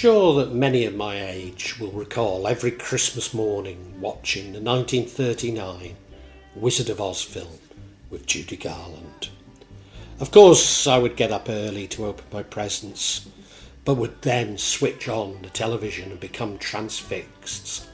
sure that many of my age will recall every Christmas morning watching the 1939 Wizard of Oz film with Judy Garland. Of course, I would get up early to open my presents, but would then switch on the television and become transfixed,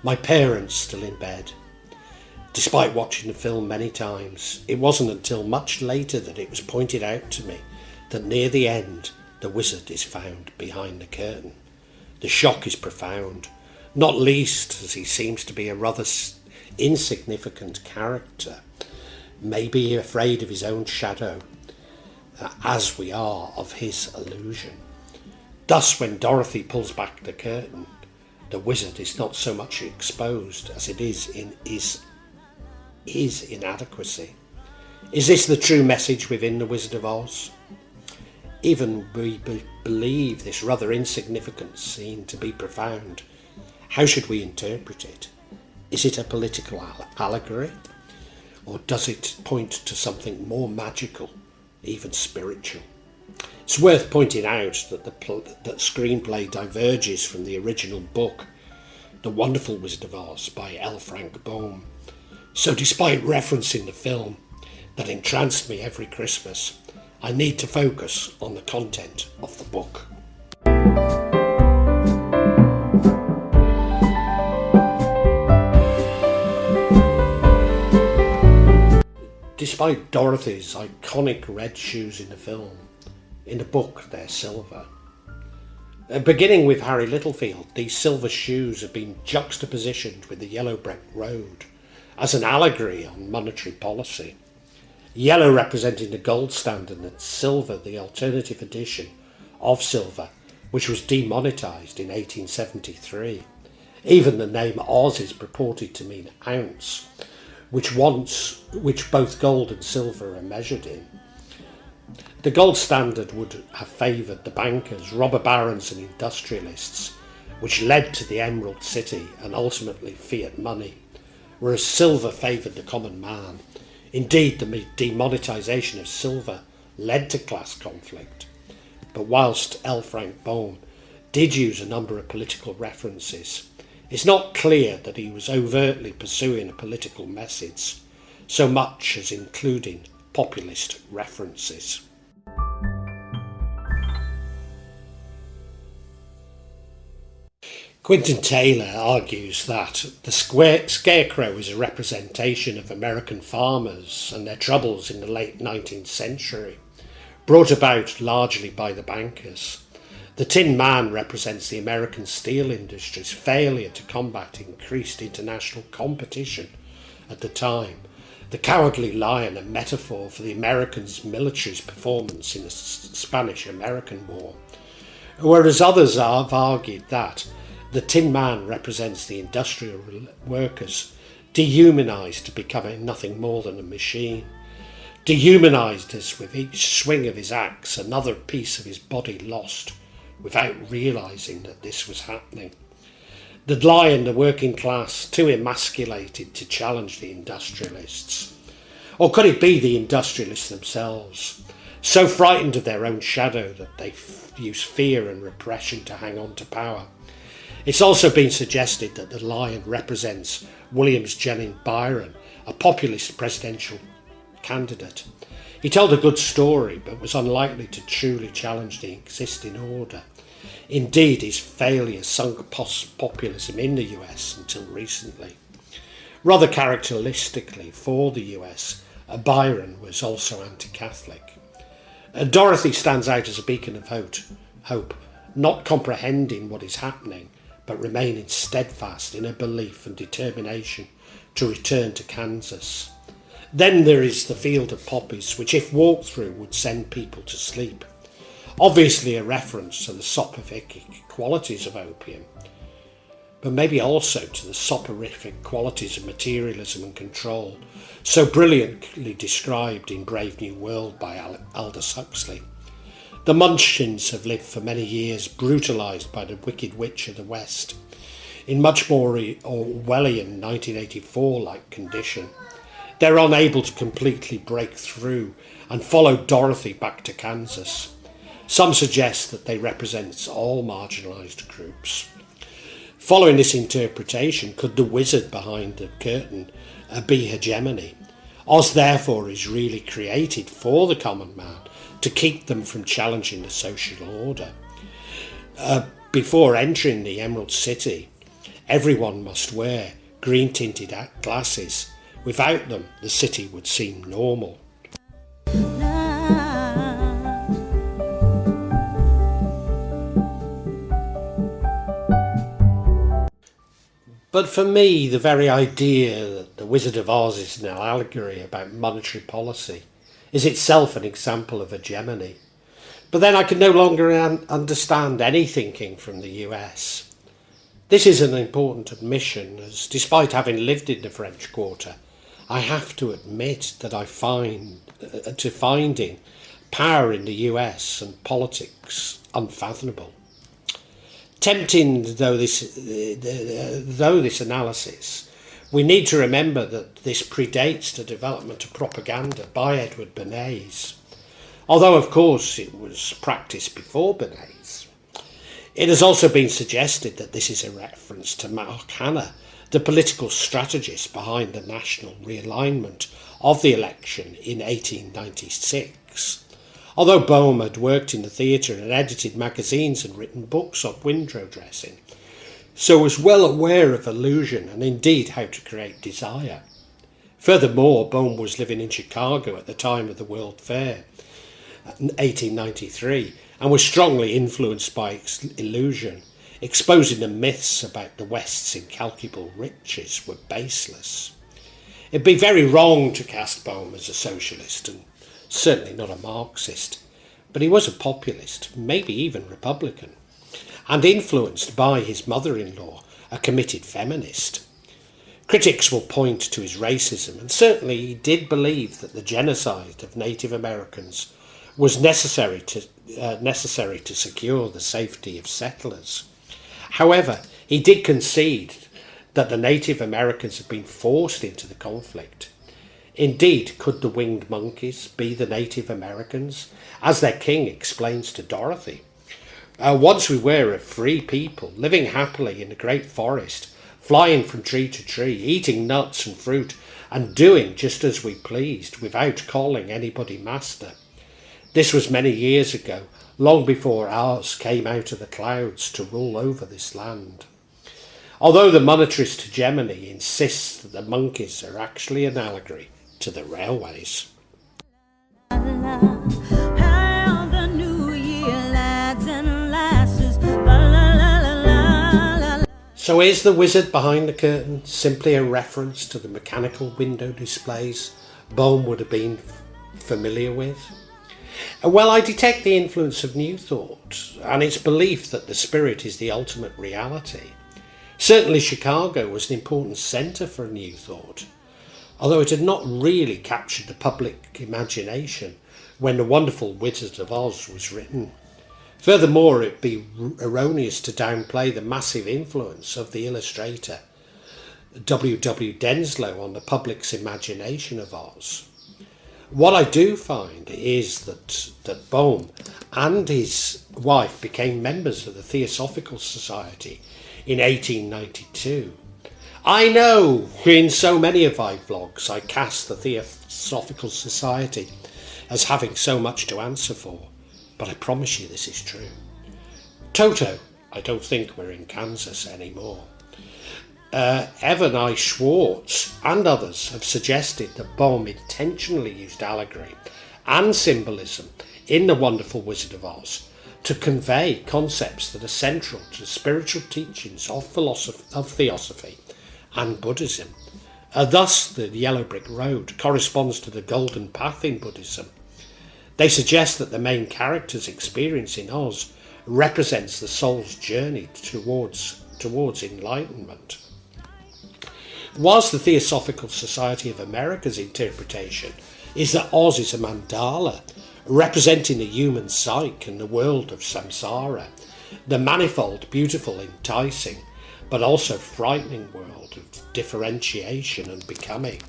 my parents still in bed. Despite watching the film many times, it wasn't until much later that it was pointed out to me that near the end, the wizard is found behind the curtain. The shock is profound, not least as he seems to be a rather insignificant character, maybe afraid of his own shadow, as we are of his illusion. Thus, when Dorothy pulls back the curtain, the wizard is not so much exposed as it is in his inadequacy. Is this the true message within the Wizard of Oz? Even we believe this rather insignificant scene to be profound. How should we interpret it? Is it a political allegory? Or does it point to something more magical, even spiritual? It's worth pointing out that that screenplay diverges from the original book, The Wonderful Wizard of Oz by L. Frank Baum. So despite referencing the film that entranced me every Christmas, I need to focus on the content of the book. Despite Dorothy's iconic red shoes in the film, in the book they're silver. Beginning with Henry Littlefield, these silver shoes have been juxtapositioned with the yellow brick road as an allegory on monetary policy. Yellow representing the gold standard and silver the alternative edition of silver, which was demonetised in 1873. Even the name Oz is purported to mean ounce, which both gold and silver are measured in. The gold standard would have favoured the bankers, robber barons and industrialists, which led to the Emerald City and ultimately fiat money, whereas silver favoured the common man. Indeed, the demonetisation of silver led to class conflict. But whilst L. Frank Baum did use a number of political references, it's not clear that he was overtly pursuing a political message, so much as including populist references. Quentin Taylor argues that the Scarecrow is a representation of American farmers and their troubles in the late 19th century, brought about largely by the bankers. The Tin Man represents the American steel industry's failure to combat increased international competition at the time. The Cowardly Lion, a metaphor for the Americans' military's performance in the Spanish-American War, whereas others have argued that the Tin Man represents the industrial workers, dehumanised to becoming nothing more than a machine. Dehumanised as with each swing of his axe another piece of his body lost, without realising that this was happening. The lion, the working class, too emasculated to challenge the industrialists. Or could it be the industrialists themselves, so frightened of their own shadow that they use fear and repression to hang on to power? It's also been suggested that the lion represents William Jennings Bryan, a populist presidential candidate. He told a good story, but was unlikely to truly challenge the existing order. Indeed, his failure sunk populism in the US until recently. Rather characteristically for the US, Byron was also anti-Catholic. Dorothy stands out as a beacon of hope, not comprehending what is happening, but remaining steadfast in her belief and determination to return to Kansas. Then there is the field of poppies, which if walked through would send people to sleep. Obviously a reference to the soporific qualities of opium, but maybe also to the soporific qualities of materialism and control, so brilliantly described in Brave New World by Aldous Huxley. The Munchkins have lived for many years brutalised by the Wicked Witch of the West, in much more Orwellian 1984-like condition. They're unable to completely break through and follow Dorothy back to Kansas. Some suggest that they represent all marginalised groups. Following this interpretation, could the wizard behind the curtain be hegemony? Oz therefore is really created for the common man to keep them from challenging the social order. Before entering the Emerald City, everyone must wear green-tinted glasses. Without them, the city would seem normal. But for me, the very idea that the Wizard of Oz is an allegory about monetary policy is itself an example of hegemony. But then I can no longer understand any thinking from the US. This is an important admission, as despite having lived in the French Quarter, I have to admit that I find finding power in the US and politics unfathomable. Tempting though this analysis, we need to remember that this predates the development of propaganda by Edward Bernays, although of course it was practiced before Bernays. It has also been suggested that this is a reference to Mark Hanna, the political strategist behind the national realignment of the election in 1896. Although Bohm had worked in the theatre and edited magazines and written books on window dressing, so was well aware of illusion and indeed how to create desire. Furthermore, Bohm was living in Chicago at the time of the World Fair, 1893, and was strongly influenced by illusion, exposing the myths about the West's incalculable riches were baseless. It'd be very wrong to cast Bohm as a socialist, and certainly not a Marxist, but he was a populist, maybe even Republican, and influenced by his mother-in-law, a committed feminist. Critics will point to his racism, and certainly he did believe that the genocide of Native Americans was necessary to secure the safety of settlers. However, he did concede that the Native Americans had been forced into the conflict. Indeed, could the winged monkeys be the Native Americans, as their king explains to Dorothy? Once we were a free people, living happily in the great forest, flying from tree to tree, eating nuts and fruit, and doing just as we pleased, without calling anybody master. This was many years ago, long before Oz came out of the clouds to rule over this land. Although the monetarist hegemony insists that the monkeys are actually an allegory to the railways. So is the wizard behind the curtain simply a reference to the mechanical window displays Bohm would have been familiar with? Well, I detect the influence of New Thought and its belief that the spirit is the ultimate reality. Certainly Chicago was an important centre for New Thought, although it had not really captured the public imagination when The Wonderful Wizard of Oz was written. Furthermore, it would be erroneous to downplay the massive influence of the illustrator W. W. Denslow on the public's imagination of Oz. What I do find is that Bohm and his wife became members of the Theosophical Society in 1892. I know in so many of my vlogs I cast the Theosophical Society as having so much to answer for, but I promise you this is true. Toto, I don't think we're in Kansas anymore. Evan I. Schwartz and others have suggested that Bohm intentionally used allegory and symbolism in The Wonderful Wizard of Oz to convey concepts that are central to the spiritual teachings of Theosophy and Buddhism. Thus, the yellow brick road corresponds to the golden path in Buddhism. They suggest that the main character's experience in Oz represents the soul's journey towards enlightenment. Whilst the Theosophical Society of America's interpretation is that Oz is a mandala, representing the human psyche and the world of samsara, the manifold, beautiful, enticing, but also frightening world of differentiation and becoming.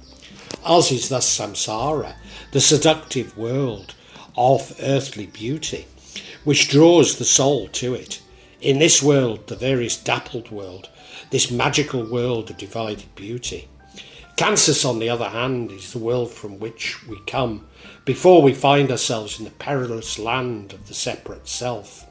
Oz is thus samsara, the seductive world of earthly beauty, which draws the soul to it. In this world, the various dappled world, this magical world of divided beauty. Kansas, on the other hand, is the world from which we come before we find ourselves in the perilous land of the separate self.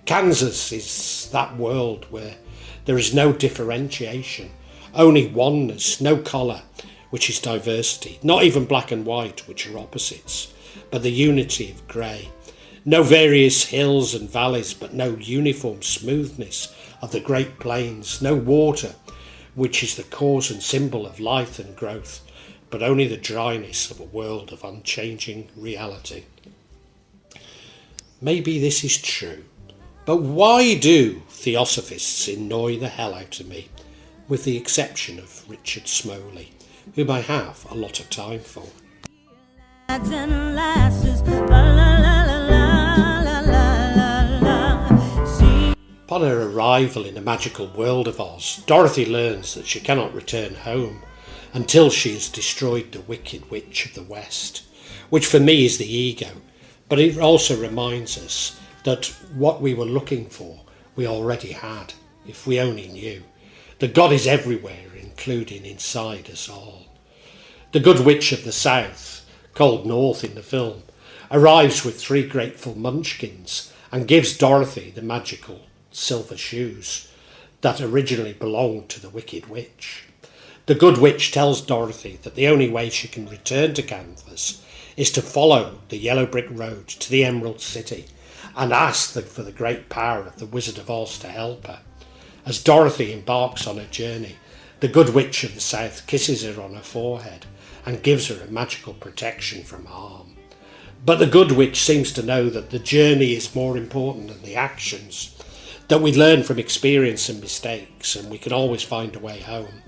Kansas is that world where there is no differentiation, only oneness, no colour, which is diversity, not even black and white, which are opposites, but the unity of grey. No various hills and valleys, but no uniform smoothness of the great plains, no water, which is the cause and symbol of life and growth, but only the dryness of a world of unchanging reality. Maybe this is true, but why do theosophists annoy the hell out of me, with the exception of Richard Smoley, whom I have a lot of time for? Upon her arrival in the magical world of Oz, Dorothy learns that she cannot return home until she has destroyed the Wicked Witch of the West, which for me is the ego, but it also reminds us that what we were looking for we already had, if we only knew. The God is everywhere, including inside us all. The Good Witch of the South, called North in the film, arrives with 3 grateful munchkins and gives Dorothy the magical silver shoes that originally belonged to the Wicked Witch. The Good Witch tells Dorothy that the only way she can return to Kansas is to follow the yellow brick road to the Emerald City and ask for the great power of the Wizard of Oz to help her. As Dorothy embarks on her journey, the Good Witch of the South kisses her on her forehead and gives her a magical protection from harm. But the Good Witch seems to know that the journey is more important than the actions, that we learn from experience and mistakes, and we can always find a way home.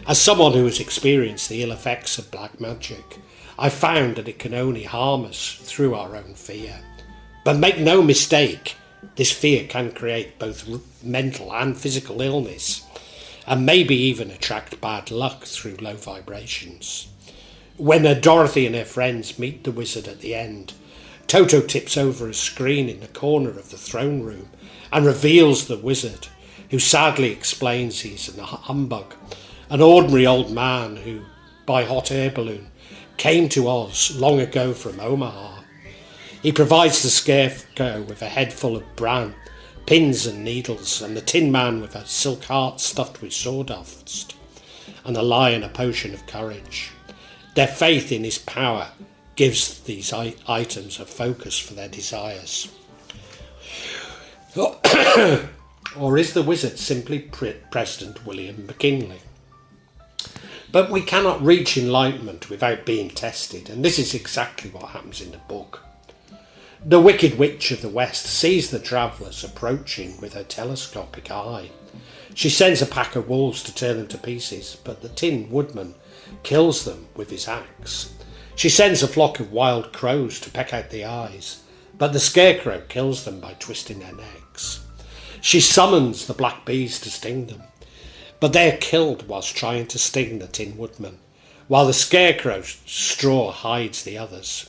As someone who has experienced the ill effects of black magic, I found that it can only harm us through our own fear. But make no mistake, this fear can create both mental and physical illness, and maybe even attract bad luck through low vibrations. When Dorothy and her friends meet the wizard at the end, Toto tips over a screen in the corner of the throne room and reveals the wizard, who sadly explains he's a humbug, an ordinary old man who, by hot air balloon, came to Oz long ago from Omaha. He provides the Scarecrow with a head full of bran, pins and needles, and the Tin Man with a silk heart stuffed with sawdust, and the Lion a potion of courage. Their faith in his power gives these items a focus for their desires. Or is the wizard simply President William McKinley? But we cannot reach enlightenment without being tested, and this is exactly what happens in the book. The Wicked Witch of the West sees the travellers approaching with her telescopic eye. She sends a pack of wolves to turn them to pieces, but the Tin Woodman kills them with his axe. She sends a flock of wild crows to peck out the eyes, but the Scarecrow kills them by twisting their necks. She summons the black bees to sting them, but they are killed whilst trying to sting the Tin Woodman, while the Scarecrow's straw hides the others.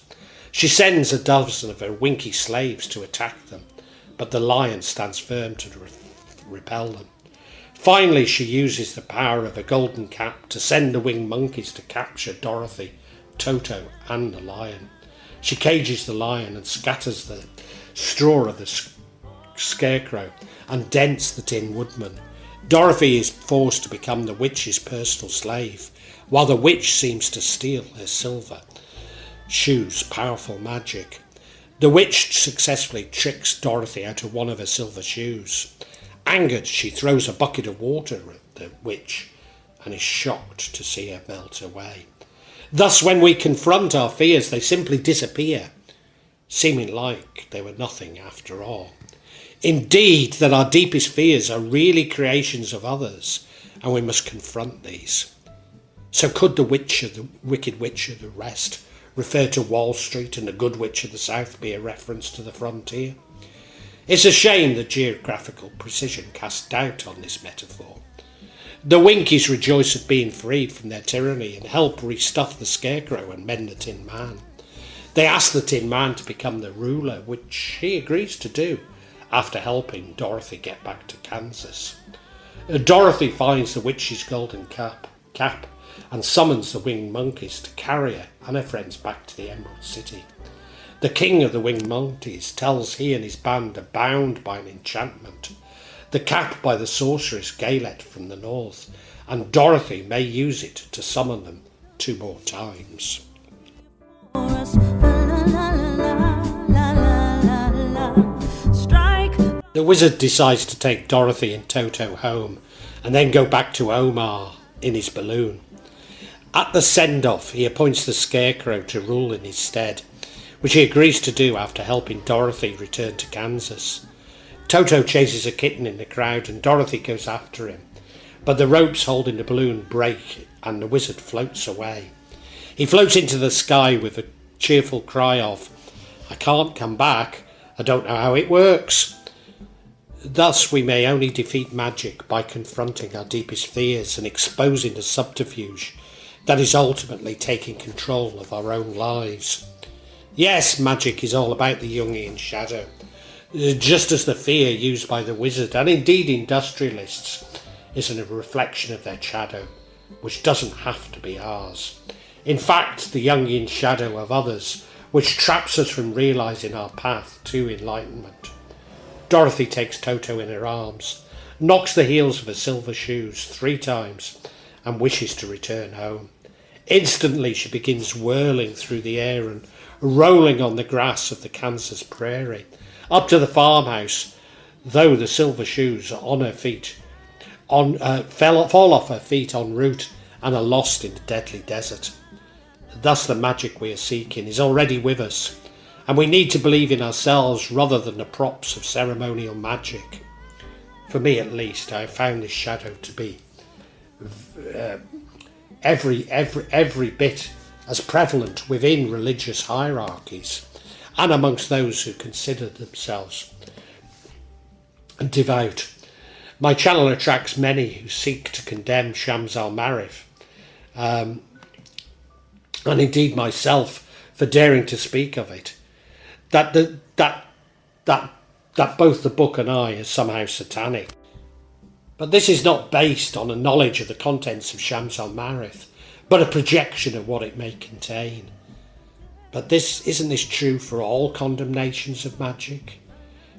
She sends a dozen of her winky slaves to attack them, but the Lion stands firm to repel them. Finally, she uses the power of a golden cap to send the winged monkeys to capture Dorothy, Toto and the Lion. She cages the Lion and scatters the straw of the Scarecrow and dents the Tin Woodman. Dorothy is forced to become the witch's personal slave, while the witch seems to steal her silver shoes' powerful magic. The witch successfully tricks Dorothy out of one of her silver shoes. Angered, she throws a bucket of water at the witch and is shocked to see her melt away. Thus, when we confront our fears, they simply disappear, seeming like they were nothing after all. Indeed, that our deepest fears are really creations of others, and we must confront these. So could the Wicked Witch of the West refer to Wall Street and the Good Witch of the South be a reference to the frontier? It's a shame that geographical precision casts doubt on this metaphor. The Winkies rejoice at being freed from their tyranny and help restuff the Scarecrow and mend the Tin Man. They ask the Tin Man to become the ruler, which he agrees to do after helping Dorothy get back to Kansas. Dorothy finds the witch's golden cap and summons the winged monkeys to carry her and her friends back to the Emerald City. The king of the winged monkeys tells he and his band are bound by an enchantment, the cap by the sorceress Galet from the north, and Dorothy may use it to summon them 2 more times. The wizard decides to take Dorothy and Toto home and then go back to Omar in his balloon. At the send-off, he appoints the Scarecrow to rule in his stead, which he agrees to do after helping Dorothy return to Kansas. Toto chases a kitten in the crowd and Dorothy goes after him, but the ropes holding the balloon break and the wizard floats away. He floats into the sky with a cheerful cry of, "I can't come back, I don't know how it works." Thus we may only defeat magic by confronting our deepest fears and exposing the subterfuge that is ultimately taking control of our own lives. Yes, magic is all about the Jungian shadow, just as the fear used by the wizard and indeed industrialists is a reflection of their shadow, which doesn't have to be ours. In fact, the Jungian shadow of others, which traps us from realising our path to enlightenment. Dorothy takes Toto in her arms, knocks the heels of her silver shoes 3 times, and wishes to return home. Instantly she begins whirling through the air and rolling on the grass of the Kansas prairie, up to the farmhouse, though the silver shoes on her feet fall off her feet en route and are lost in the deadly desert. Thus the magic we are seeking is already with us, and we need to believe in ourselves rather than the props of ceremonial magic. For me at least, I have found this shadow to be every bit as prevalent within religious hierarchies and amongst those who consider themselves devout. My channel attracts many who seek to condemn Shams al-Marif, and indeed myself for daring to speak of it. That both the book and I are somehow satanic. But this is not based on a knowledge of the contents of Shams al-Marif, but a projection of what it may contain. But isn't this true for all condemnations of magic?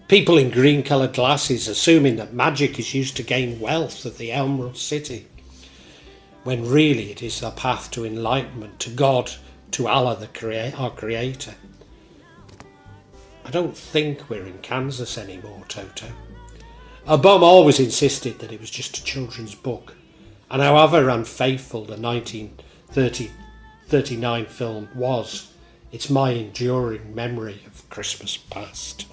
People in green-coloured glasses assuming that magic is used to gain wealth at the Emerald City, when really it is a path to enlightenment, to God, to Allah, our Creator. I don't think we're in Kansas anymore, Toto. Our bum always insisted that it was just a children's book, and however unfaithful the 1939 film was, it's my enduring memory of Christmas past.